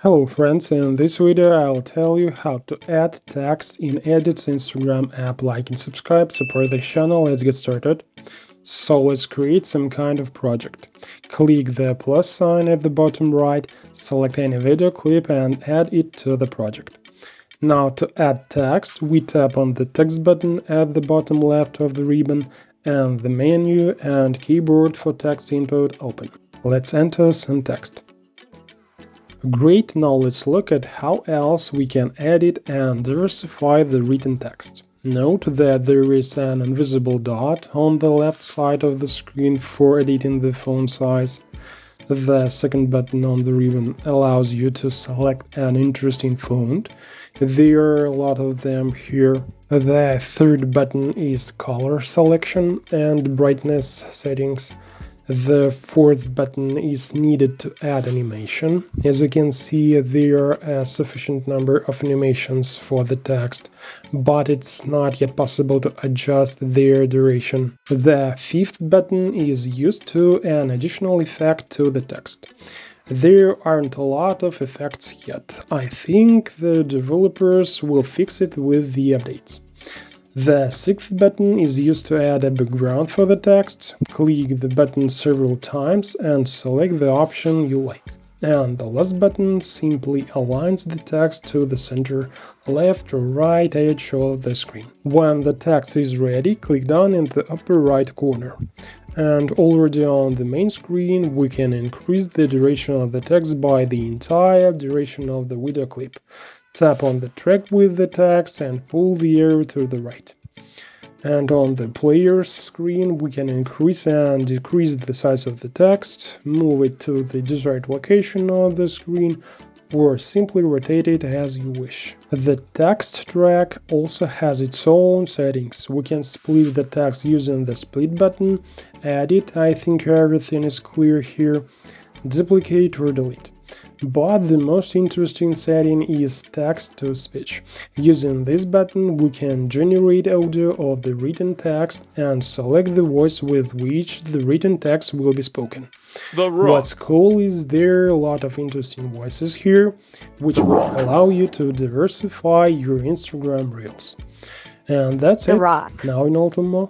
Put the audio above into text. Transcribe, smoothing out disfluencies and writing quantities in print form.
Hello friends, in this video I'll tell you how to add text in Edit's Instagram app. Like and subscribe, support the channel. Let's get started. So let's create some kind of project. Click the plus sign at the bottom right, select any video clip and add it to the project. Now to add text, we tap on the text button at the bottom left of the ribbon and the menu and keyboard for text input open. Let's enter some text. Great, now let's look at how else we can edit and diversify the written text. Note that there is an invisible dot on the left side of the screen for editing the font size. The second button on the ribbon allows you to select an interesting font. There are a lot of them here. The third button is color selection and brightness settings. The fourth button is needed to add animation. As you can see, there are a sufficient number of animations for the text, but it's not yet possible to adjust their duration. The fifth button is used to an additional effect to the text. There aren't a lot of effects yet. I think the developers will fix it with the updates. The sixth button is used to add a background for the text. Click the button several times and select the option you like. And the last button simply aligns the text to the center, left or right edge of the screen. When the text is ready, click down in the upper right corner. And already on the main screen, we can increase the duration of the text by the entire duration of the video clip. Tap on the track with the text and pull the arrow to the right. And on the player's screen, we can increase and decrease the size of the text, move it to the desired location on the screen, or simply rotate it as you wish. The text track also has its own settings. We can split the text using the split button, edit, I think everything is clear here, duplicate or delete. But the most interesting setting is text-to-speech. Using this button, we can generate audio of the written text and select the voice with which the written text will be spoken. What's cool is there are a lot of interesting voices here, which will allow you to diversify your Instagram reels. And that's it. Now in Ultimo.